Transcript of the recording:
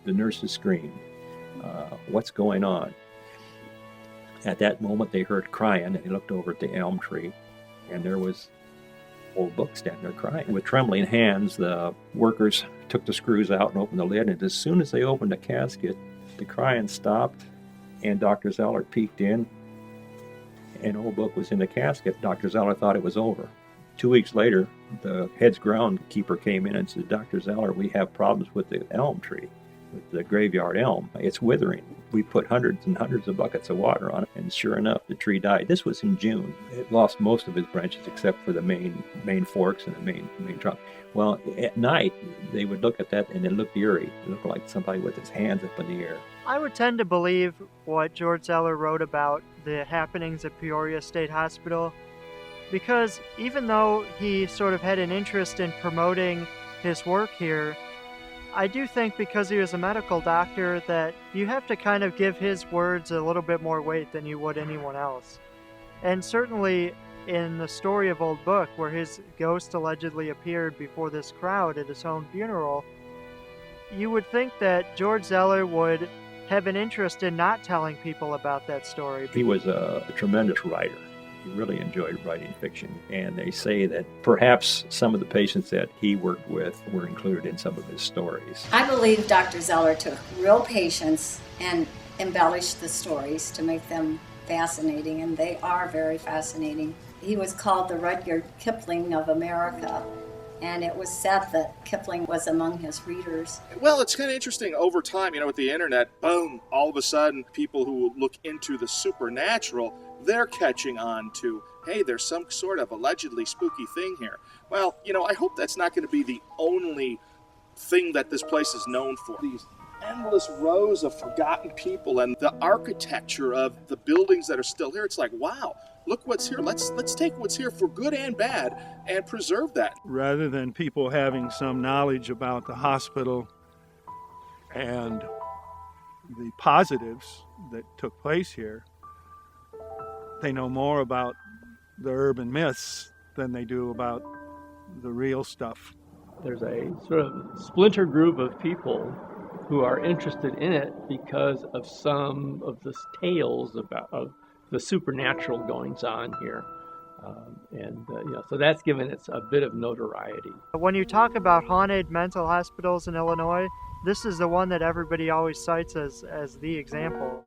The nurses screamed, "What's going on?" At that moment, they heard crying, and they looked over at the elm tree, and there was old Book standing there crying. With trembling hands, the workers took the screws out and opened the lid, and as soon as they opened the casket, the crying stopped, and Dr. Zeller peeked in, and old Book was in the casket. Dr. Zeller thought it was over. 2 weeks later, the head's groundkeeper came in and said, "Dr. Zeller, we have problems with the elm tree, with the graveyard elm. It's withering. We put hundreds and hundreds of buckets of water on it, and sure enough, the tree died." This was in June. It lost most of its branches except for the main forks and the main trunk. Well, at night, they would look at that and it looked eerie. It looked like somebody with his hands up in the air. I would tend to believe what George Zeller wrote about the happenings at Peoria State Hospital, because even though he sort of had an interest in promoting his work here, I do think because he was a medical doctor that you have to kind of give his words a little bit more weight than you would anyone else. And certainly in the story of Old Book, where his ghost allegedly appeared before this crowd at his own funeral, you would think that George Zeller would have an interest in not telling people about that story. He was a tremendous writer. He really enjoyed writing fiction, and they say that perhaps some of the patients that he worked with were included in some of his stories. I believe Dr. Zeller took real patients and embellished the stories to make them fascinating, and they are very fascinating. He was called the Rudyard Kipling of America, and it was said that Kipling was among his readers. Well, it's kind of interesting over time, with the internet, boom, all of a sudden people who look into the supernatural, they're catching on to, hey, there's some sort of allegedly spooky thing here. Well, I hope that's not going to be the only thing that this place is known for. These endless rows of forgotten people and the architecture of the buildings that are still here, it's like, wow, look what's here. Let's take what's here for good and bad and preserve that. Rather than people having some knowledge about the hospital and the positives that took place here, they know more about the urban myths than they do about the real stuff. There's a sort of splinter group of people who are interested in it because of some of the tales of the supernatural goings on here. So that's given it a bit of notoriety. When you talk about haunted mental hospitals in Illinois, this is the one that everybody always cites as the example.